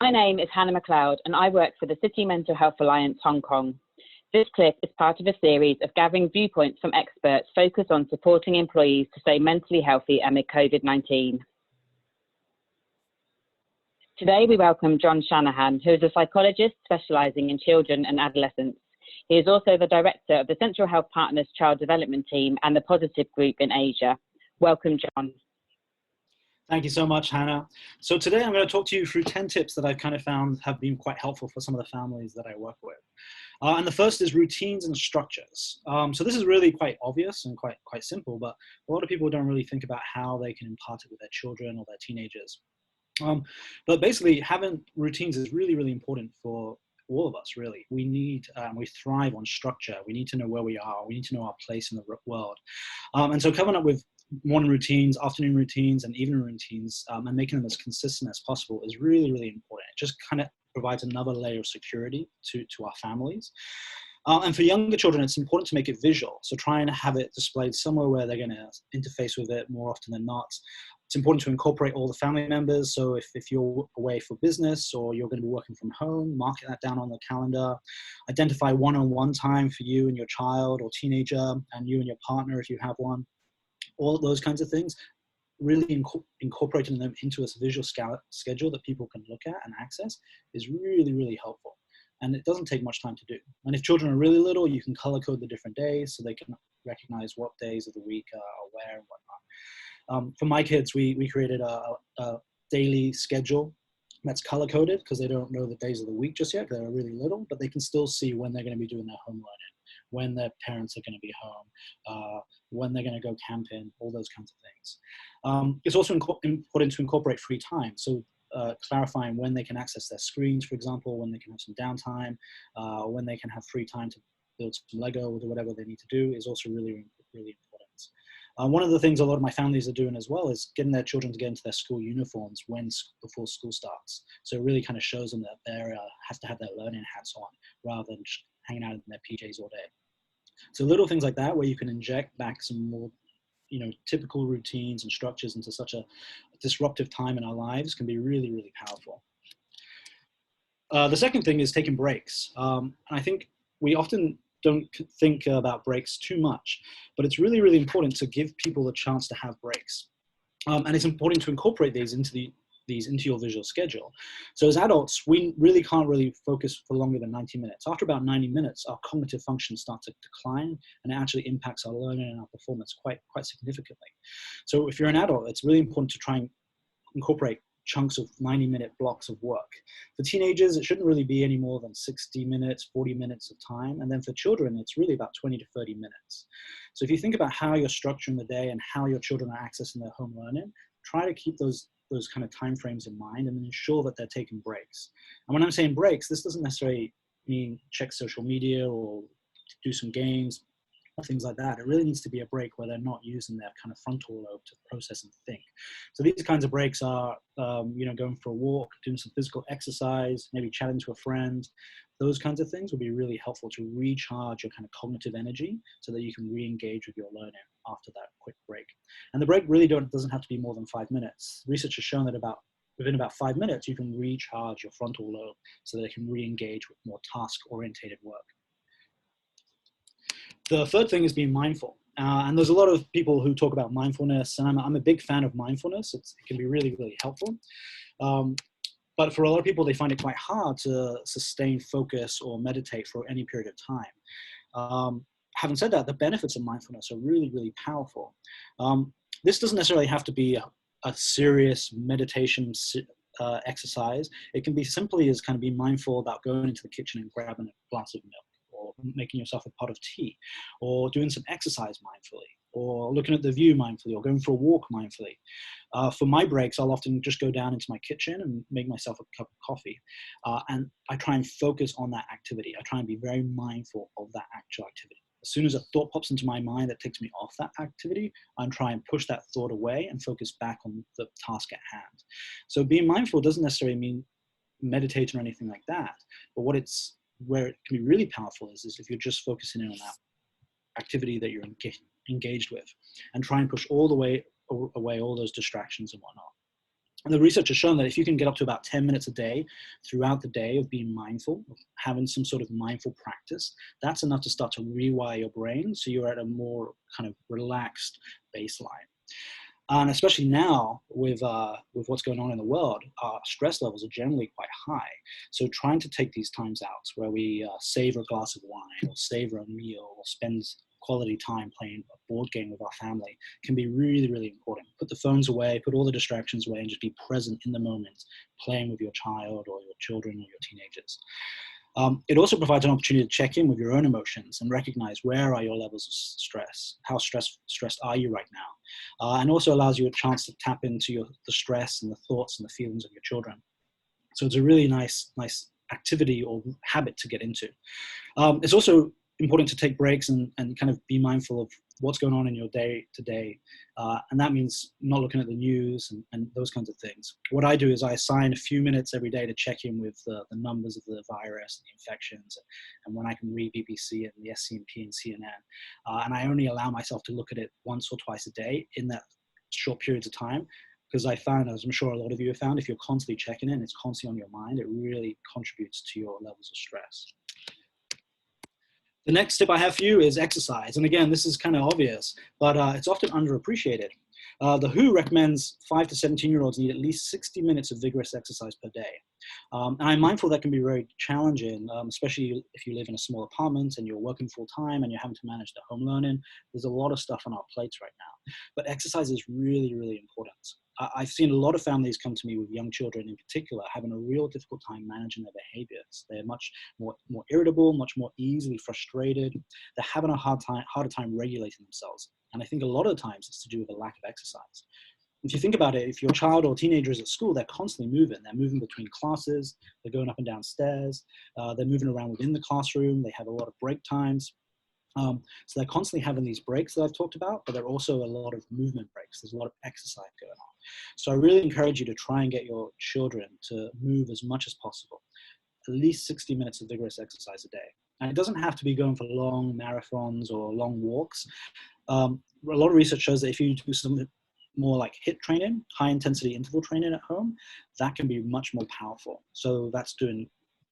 My name is Hannah McLeod and I work for the City Mental Health Alliance Hong Kong. This clip is part of a series of gathering viewpoints from experts focused on supporting employees to stay mentally healthy amid COVID-19. Today we welcome John Shanahan, who is a psychologist specialising in children and adolescents. He is also the director of the Central Health Partners Child Development Team and the Positive Group in Asia. Welcome, John. Thank you so much, Hannah. So today I'm going to talk to you through 10 tips that I've kind of found have been quite helpful for some of the families that I work with. And the first is routines and structures. So this is really quite obvious and quite simple, but a lot of people don't really think about how they can impart it with their children or their teenagers. But basically, having routines is really, really important for all of us, really. We thrive on structure. We need to know where we are. We need to know our place in the world. And so coming up with morning routines, afternoon routines, and evening routines, and making them as consistent as possible is really, really important. It just kind of provides another layer of security to our families. And for younger children, it's important to make it visual. So try and have it displayed somewhere where they're going to interface with it more often than not. It's important to incorporate all the family members. So if you're away for business or you're going to be working from home, mark that down on the calendar. Identify one-on-one time for you and your child or teenager, and you and your partner if you have one. All of those kinds of things, really incorporating them into a visual schedule that people can look at and access is really, really helpful. And it doesn't take much time to do. And if children are really little, you can color code the different days so they can recognize what days of the week are where and whatnot. For my kids, we created a daily schedule that's color coded because they don't know the days of the week just yet. They're really little, but they can still see when they're going to be doing their home learning, when their parents are going to be home, when they're going to go camping, all those kinds of things. It's also important to incorporate free time. So clarifying when they can access their screens, for example, when they can have some downtime, when they can have free time to build some Lego or whatever they need to do is also really, really important. One of the things a lot of my families are doing as well is getting their children to get into their school uniforms before school starts. So it really kind of shows them that they have to have their learning hats on rather than just hanging out in their PJs all day. So little things like that where you can inject back some more typical routines and structures into such a disruptive time in our lives can be really, really powerful. The second thing is taking breaks. And I think we often don't think about breaks too much, but it's really, really important to give people a chance to have breaks. And it's important to incorporate these into your visual schedule. So as adults, we really can't focus for longer than 90 minutes. After about 90 minutes, our cognitive functions start to decline, and it actually impacts our learning and our performance quite significantly. So if you're an adult, it's really important to try and incorporate chunks of 90-minute blocks of work. For teenagers, it shouldn't really be any more than 60 minutes, 40 minutes of time. And then for children, it's really about 20 to 30 minutes. So if you think about how you're structuring the day and how your children are accessing their home learning, try to keep those kind of timeframes in mind and ensure that they're taking breaks. And when I'm saying breaks, this doesn't necessarily mean check social media or do some games or things like that. It really needs to be a break where they're not using their kind of frontal lobe to process and think. So these kinds of breaks are, going for a walk, doing some physical exercise, maybe chatting to a friend. Those kinds of things will be really helpful to recharge your kind of cognitive energy so that you can re-engage with your learning after that quick break. And the break really doesn't have to be more than 5 minutes. Research has shown that within about 5 minutes, you can recharge your frontal lobe so that it can re-engage with more task-orientated work. The third thing is being mindful. And there's a lot of people who talk about mindfulness, and I'm a big fan of mindfulness. It can be really, really helpful. But for a lot of people, they find it quite hard to sustain focus or meditate for any period of time. Having said that, the benefits of mindfulness are really, really powerful. This doesn't necessarily have to be a serious meditation exercise. It can be simply as kind of being mindful about going into the kitchen and grabbing a glass of milk, or making yourself a pot of tea, or doing some exercise mindfully, or looking at the view mindfully, or going for a walk mindfully. For my breaks, I'll often just go down into my kitchen and make myself a cup of coffee. And I try and focus on that activity. I try and be very mindful of that actual activity. As soon as a thought pops into my mind that takes me off that activity, I try and push that thought away and focus back on the task at hand. So being mindful doesn't necessarily mean meditating or anything like that. But where it can be really powerful is if you're just focusing in on that activity that you're engaged with, and try and push all the way away all those distractions and whatnot. And the research has shown that if you can get up to about 10 minutes a day throughout the day of being mindful, of having some sort of mindful practice, that's enough to start to rewire your brain so you're at a more kind of relaxed baseline. And especially now with what's going on in the world, our stress levels are generally quite high. So trying to take these times out where we savor a glass of wine or savor a meal or spend quality time playing a board game with our family can be really, really important. Put the phones away, put all the distractions away, and just be present in the moment, playing with your child or your children or your teenagers. It also provides an opportunity to check in with your own emotions and recognize where are your levels of stress, how stressed are you right now, and also allows you a chance to tap into the stress and the thoughts and the feelings of your children. So it's a really nice activity or habit to get into. It's also important to take breaks and kind of be mindful of what's going on in your day to day. And that means not looking at the news and those kinds of things. What I do is I assign a few minutes every day to check in with the numbers of the virus, the infections, and when I can read BBC and the SCMP and CNN. And I only allow myself to look at it once or twice a day in that short periods of time. Because I found, as I'm sure a lot of you have found, if you're constantly checking in, it's constantly on your mind, it really contributes to your levels of stress. The next tip I have for you is exercise. And again, this is kind of obvious, but it's often underappreciated. The WHO recommends 5 to 17-year-olds need at least 60 minutes of vigorous exercise per day. And I'm mindful that can be very challenging, especially if you live in a small apartment and you're working full time and you're having to manage the home learning. There's a lot of stuff on our plates right now. But exercise is really, really important. I've seen a lot of families come to me with young children in particular having a real difficult time managing their behaviors. They're much more irritable, much more easily frustrated. They're having a harder time regulating themselves. And I think a lot of the times it's to do with a lack of exercise. If you think about it, if your child or teenager is at school, they're constantly moving. They're moving between classes, they're going up and down stairs, they're moving around within the classroom, they have a lot of break times. So they're constantly having these breaks that I've talked about, but there are also a lot of movement breaks. There's a lot of exercise going on. So I really encourage you to try and get your children to move as much as possible, at least 60 minutes of vigorous exercise a day. And it doesn't have to be going for long marathons or long walks. A lot of research shows that if you do something more like HIIT training, high intensity interval training at home, that can be much more powerful. So that's doing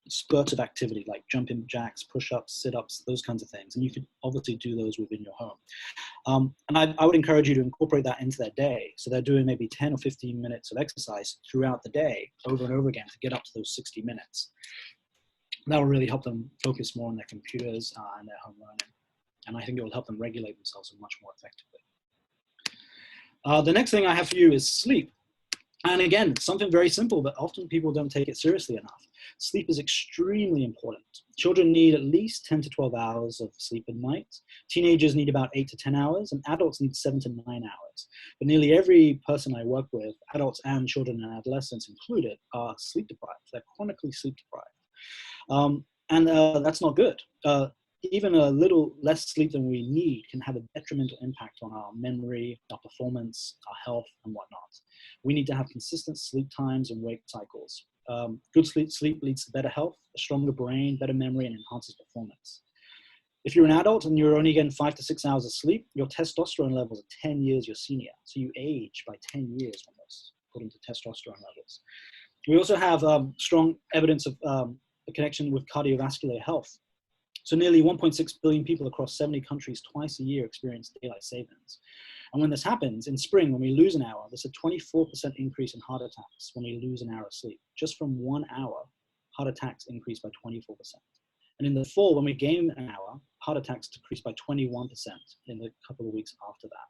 spurts of activity like jumping jacks, push-ups, sit-ups, those kinds of things. And you could obviously do those within your home. And I would encourage you to incorporate that into their day. So they're doing maybe 10 or 15 minutes of exercise throughout the day, over and over again, to get up to those 60 minutes. That will really help them focus more on their computers and their home learning. And I think it will help them regulate themselves much more effectively. The next thing I have for you is sleep. And again, something very simple, but often people don't take it seriously enough. Sleep is extremely important. Children need at least 10 to 12 hours of sleep a night. Teenagers need about 8 to 10 hours, and adults need 7 to 9 hours. But nearly every person I work with, adults and children and adolescents included, are sleep deprived. They're chronically sleep deprived. And that's not good. Even a little less sleep than we need can have a detrimental impact on our memory, our performance, our health, and whatnot. We need to have consistent sleep times and wake cycles. Good sleep leads to better health, a stronger brain, better memory, and enhances performance. If you're an adult and you're only getting 5 to 6 hours of sleep, your testosterone levels are 10 years your senior. So you age by 10 years almost, according to testosterone levels. We also have strong evidence of a connection with cardiovascular health. So nearly 1.6 billion people across 70 countries twice a year experience daylight savings. And when this happens, in spring, when we lose an hour, there's a 24% increase in heart attacks when we lose an hour of sleep. Just from 1 hour, heart attacks increase by 24%. And in the fall, when we gain an hour, heart attacks decrease by 21% in the couple of weeks after that.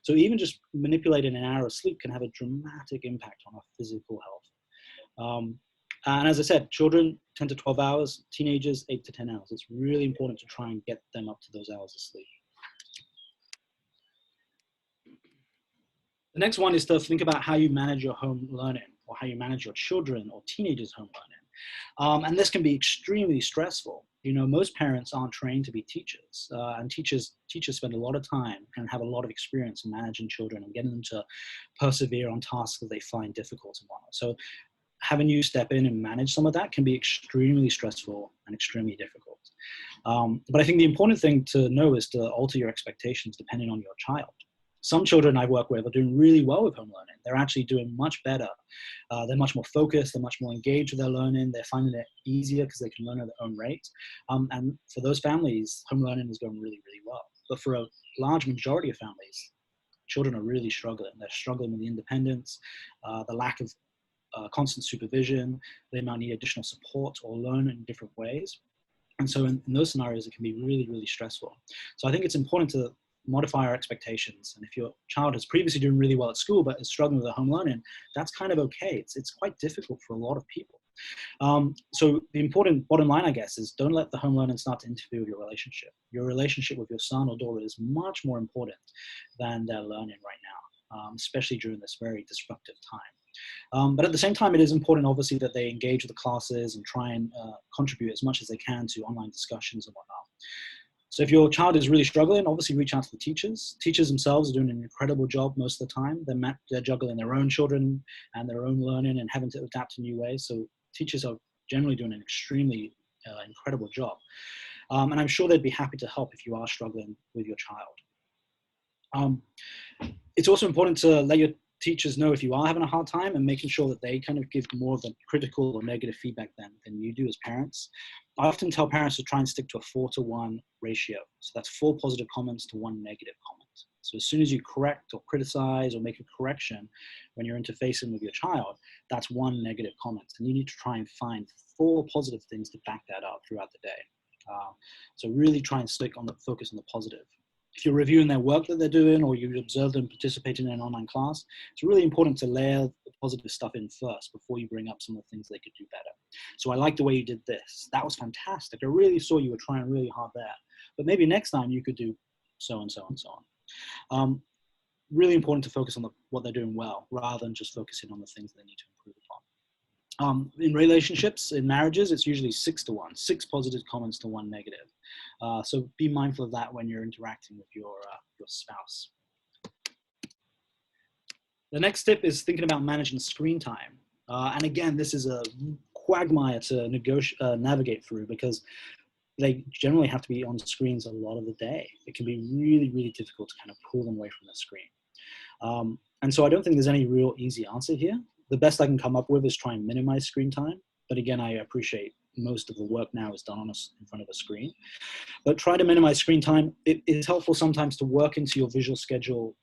So even just manipulating an hour of sleep can have a dramatic impact on our physical health. And as I said, children, 10 to 12 hours, teenagers, 8 to 10 hours. It's really important to try and get them up to those hours of sleep. The next one is to think about how you manage your home learning, or how you manage your children or teenagers' home learning. And this can be extremely stressful. You know, most parents aren't trained to be teachers, and teachers spend a lot of time and have a lot of experience in managing children and getting them to persevere on tasks that they find difficult and whatnot. So having you step in and manage some of that can be extremely stressful and extremely difficult. But I think the important thing to know is to alter your expectations depending on your child. Some children I work with are doing really well with home learning. They're actually doing much better. They're much more focused. They're much more engaged with their learning. They're finding it easier because they can learn at their own rate. And for those families, home learning is going really, really well. But for a large majority of families, children are really struggling. They're struggling with the independence, the lack of constant supervision. They might need additional support or learn in different ways. And so in those scenarios, it can be really, really stressful. So I think it's important to modify our expectations. And if your child is previously doing really well at school, but is struggling with their home learning, that's kind of okay. It's quite difficult for a lot of people. So the important bottom line, I guess, is don't let the home learning start to interfere with your relationship. Your relationship with your son or daughter is much more important than their learning right now, especially during this very disruptive time. But at the same time, it is important, obviously, that they engage with the classes and try and contribute as much as they can to online discussions and whatnot. So if your child is really struggling, obviously reach out to the teachers. Teachers themselves are doing an incredible job most of the time. They're juggling their own children and their own learning and having to adapt to new ways. So teachers are generally doing an extremely incredible job. And I'm sure they'd be happy to help if you are struggling with your child. It's also important to let your teachers know if you are having a hard time and making sure that they kind of give more of the critical or negative feedback than you do as parents. I often tell parents to try and stick to a 4-to-1 ratio. So that's 4 positive comments to 1 negative comment. So as soon as you correct or criticize or make a correction when you're interfacing with your child, that's 1 negative comment. And you need to try and find 4 positive things to back that up throughout the day. So really try and focus on the positive. If you're reviewing their work that they're doing or you observe them participating in an online class, it's really important to layer the positive stuff in first before you bring up some of the things they could do better. So I like the way you did this. That was fantastic. I really saw you were trying really hard there. But maybe next time you could do so and so and so on. Really important to focus on what they're doing well rather than just focusing on the things they need to improve upon. In relationships, in marriages, it's usually 6-to-1, 6 positive comments to 1 negative. So be mindful of that when you're interacting with your spouse. The next tip is thinking about managing screen time. And again, this is a quagmire to navigate through because they generally have to be on screens a lot of the day. It can be really, really difficult to kind of pull them away from the screen. And so I don't think there's any real easy answer here. The best I can come up with is try and minimize screen time. But again, I appreciate most of the work now is done in front of a screen. But try to minimize screen time. It is helpful sometimes to work into your visual schedule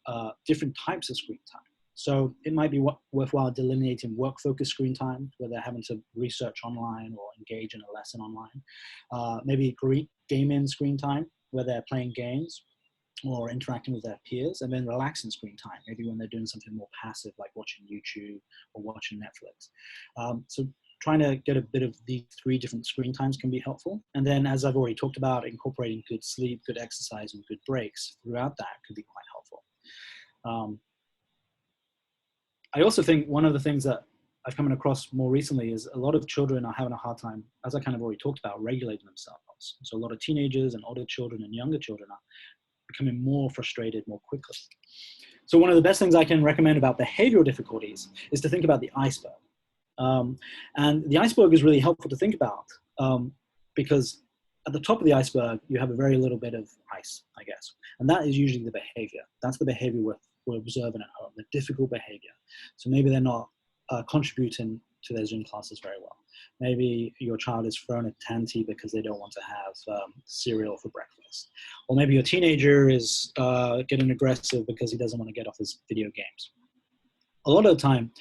different types of screen time. So it might be worthwhile delineating work-focused screen time, where they're having to research online or engage in a lesson online. Maybe gaming screen time, where they're playing games or interacting with their peers, and then relaxing screen time, maybe when they're doing something more passive, like watching YouTube or watching Netflix. So trying to get a bit of these 3 different screen times can be helpful. And then, as I've already talked about, incorporating good sleep, good exercise, and good breaks throughout that could be quite helpful. I also think one of the things that I've come across more recently is a lot of children are having a hard time, as I kind of already talked about, regulating themselves. So a lot of teenagers and older children and younger children are becoming more frustrated more quickly. So one of the best things I can recommend about behavioral difficulties is to think about the iceberg. And the iceberg is really helpful to think about because at the top of the iceberg, you have a very little bit of ice, I guess. And that is usually the behavior. That's the behavior we're observing at home, the difficult behavior. So maybe they're not contributing to their Zoom classes very well. Maybe your child is throwing a tanty because they don't want to have cereal for breakfast. Or maybe your teenager is getting aggressive because he doesn't want to get off his video games. A lot of the time,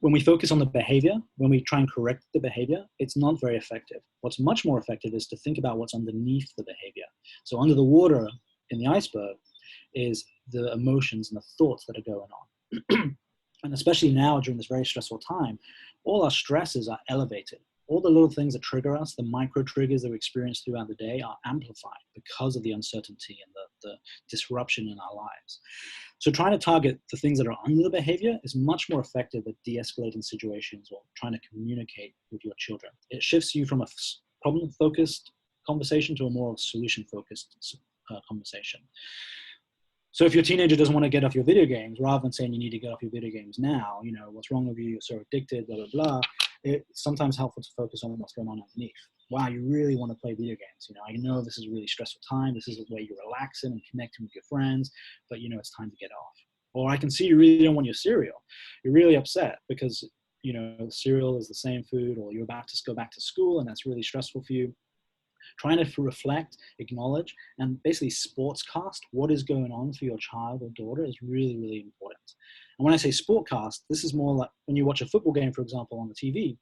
when we focus on the behavior, when we try and correct the behavior, it's not very effective. What's much more effective is to think about what's underneath the behavior. So under the water in the iceberg is the emotions and the thoughts that are going on. And especially now during this very stressful time, all our stresses are elevated. All the little things that trigger us, the micro triggers that we experience throughout the day are amplified because of the uncertainty and the disruption in our lives. So trying to target the things that are under the behavior is much more effective at de-escalating situations or trying to communicate with your children. It shifts you from a problem-focused conversation to a more solution-focused conversation. So if your teenager doesn't want to get off your video games, rather than saying you need to get off your video games now, what's wrong with you, you're so addicted, blah, blah, blah, it's sometimes helpful to focus on what's going on underneath. Wow, you really want to play video games. I know this is a really stressful time. This is a way you're relaxing and connecting with your friends, but it's time to get off. Or I can see you really don't want your cereal. You're really upset because, cereal is the same food, or you're about to go back to school and that's really stressful for you. Trying to reflect, acknowledge, and basically sportscast what is going on for your child or daughter is really, really important. And when I say sportcast, this is more like when you watch a football game, for example, on the TV,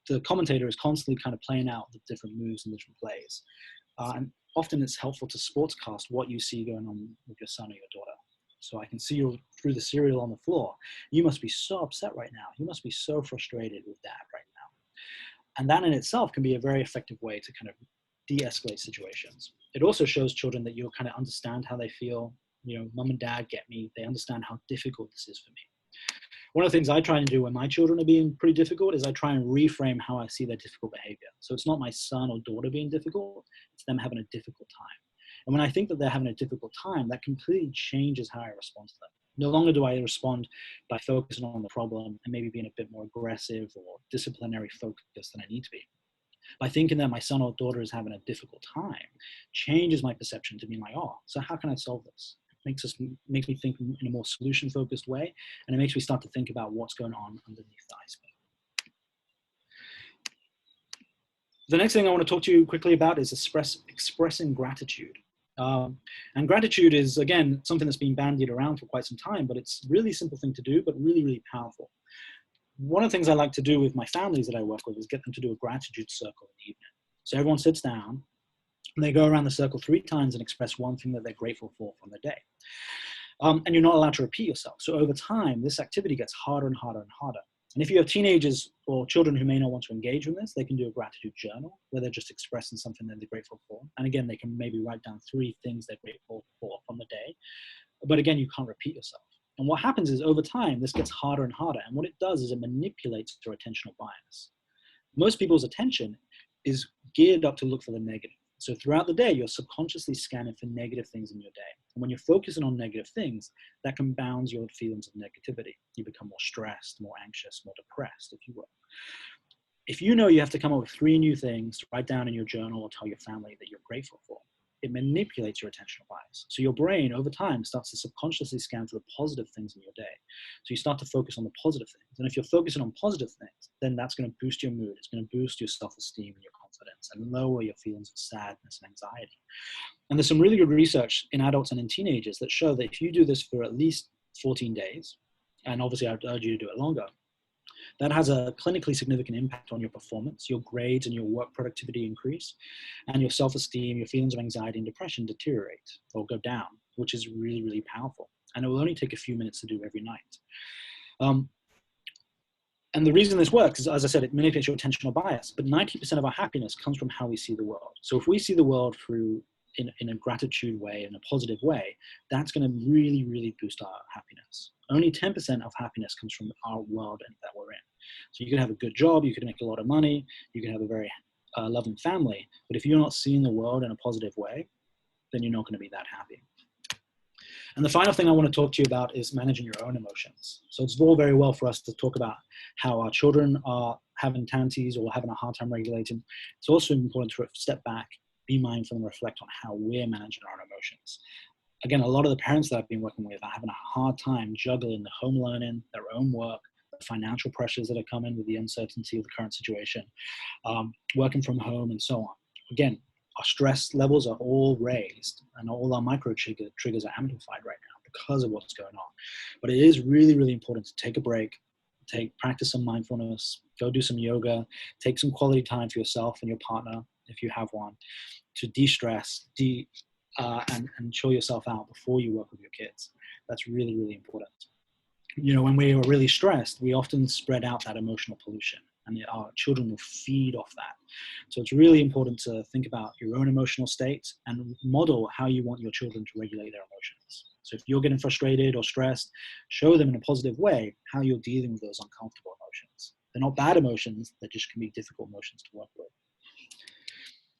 the commentator is constantly kind of playing out the different moves and different plays. And often it's helpful to sportscast what you see going on with your son or your daughter. So I can see you through the cereal on the floor. You must be so upset right now. You must be so frustrated with dad right now. And that in itself can be a very effective way to kind of de-escalate situations. It also shows children that you'll kind of understand how they feel. Mom and dad get me. They understand how difficult this is for me. One of the things I try and do when my children are being pretty difficult is I try and reframe how I see their difficult behavior. So it's not my son or daughter being difficult, it's them having a difficult time. And when I think that they're having a difficult time, that completely changes how I respond to them. No longer do I respond by focusing on the problem and maybe being a bit more aggressive or disciplinary focused than I need to be. By thinking that my son or daughter is having a difficult time changes my perception to being like, oh, so how can I solve this? It makes me think in a more solution-focused way, and it makes me start to think about what's going on underneath the iceberg. The next thing I want to talk to you quickly about is expressing gratitude. And gratitude is, again, something that's been bandied around for quite some time, but it's a really simple thing to do, but really, really powerful. One of the things I like to do with my families that I work with is get them to do a gratitude circle in the evening. So everyone sits down and they go around the circle 3 times and express one thing that they're grateful for from the day. And you're not allowed to repeat yourself. So over time, this activity gets harder and harder and harder. And if you have teenagers or children who may not want to engage with this, they can do a gratitude journal where they're just expressing something that they're grateful for. And again, they can maybe write down 3 things they're grateful for from the day. But again, you can't repeat yourself. And what happens is over time, this gets harder and harder. And what it does is it manipulates your attentional bias. Most people's attention is geared up to look for the negative. So throughout the day, you're subconsciously scanning for negative things in your day. And when you're focusing on negative things, that compounds your feelings of negativity. You become more stressed, more anxious, more depressed, if you will. If you know you have to come up with 3 new things to write down in your journal or tell your family that you're grateful for, it manipulates your attentional bias. So your brain over time starts to subconsciously scan for the positive things in your day. So you start to focus on the positive things. And if you're focusing on positive things, then that's going to boost your mood. It's going to boost your self-esteem and your confidence and lower your feelings of sadness and anxiety. And there's some really good research in adults and in teenagers that show that if you do this for at least 14 days, and obviously I'd urge you to do it longer, that has a clinically significant impact on your performance, your grades and your work productivity increase, and your self-esteem, your feelings of anxiety and depression deteriorate or go down, which is really, really powerful. And it will only take a few minutes to do every night. And the reason this works is, as I said, it manipulates your attentional bias, but 90% of our happiness comes from how we see the world. So if we see the world in a gratitude way, in a positive way, that's going to really, really boost our happiness. Only 10% of happiness comes from our world that we're in. So you can have a good job, you can make a lot of money, you can have a very loving family, but if you're not seeing the world in a positive way, then you're not going to be that happy. And the final thing I want to talk to you about is managing your own emotions. So it's all very well for us to talk about how our children are having tanties or having a hard time regulating. It's also important to step back, be mindful, and reflect on how we're managing our own emotions. Again, a lot of the parents that I've been working with are having a hard time juggling the home learning, their own work, the financial pressures that are coming with the uncertainty of the current situation, working from home, and so on. Again, our stress levels are all raised and all our micro triggers are amplified right now because of what's going on. But it is really, really important to take a break, practice some mindfulness, go do some yoga, take some quality time for yourself and your partner, if you have one, to de-stress, and chill yourself out before you work with your kids. That's really, really important. When we are really stressed, we often spread out that emotional pollution, and our children will feed off that. So it's really important to think about your own emotional state and model how you want your children to regulate their emotions. So if you're getting frustrated or stressed, show them in a positive way how you're dealing with those uncomfortable emotions. They're not bad emotions, they just can be difficult emotions to work with.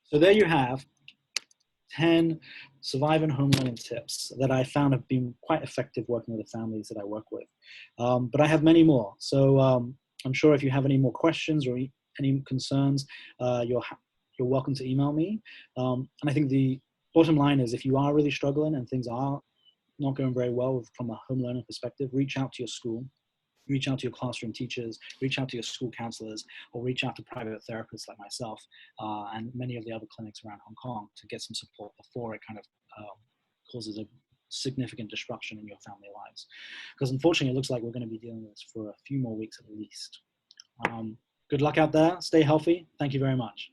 So there you have 10 surviving home learning tips that I found have been quite effective working with the families that I work with. But I have many more. So I'm sure if you have any more questions or any concerns, you're welcome to email me. And I think the bottom line is, if you are really struggling and things are not going very well from a home learning perspective, reach out to your school, reach out to your classroom teachers, reach out to your school counselors, or reach out to private therapists like myself and many of the other clinics around Hong Kong to get some support before it kind of causes a significant disruption in your family lives. Because unfortunately, it looks like we're going to be dealing with this for a few more weeks at least. Good luck out there. Stay healthy. Thank you very much.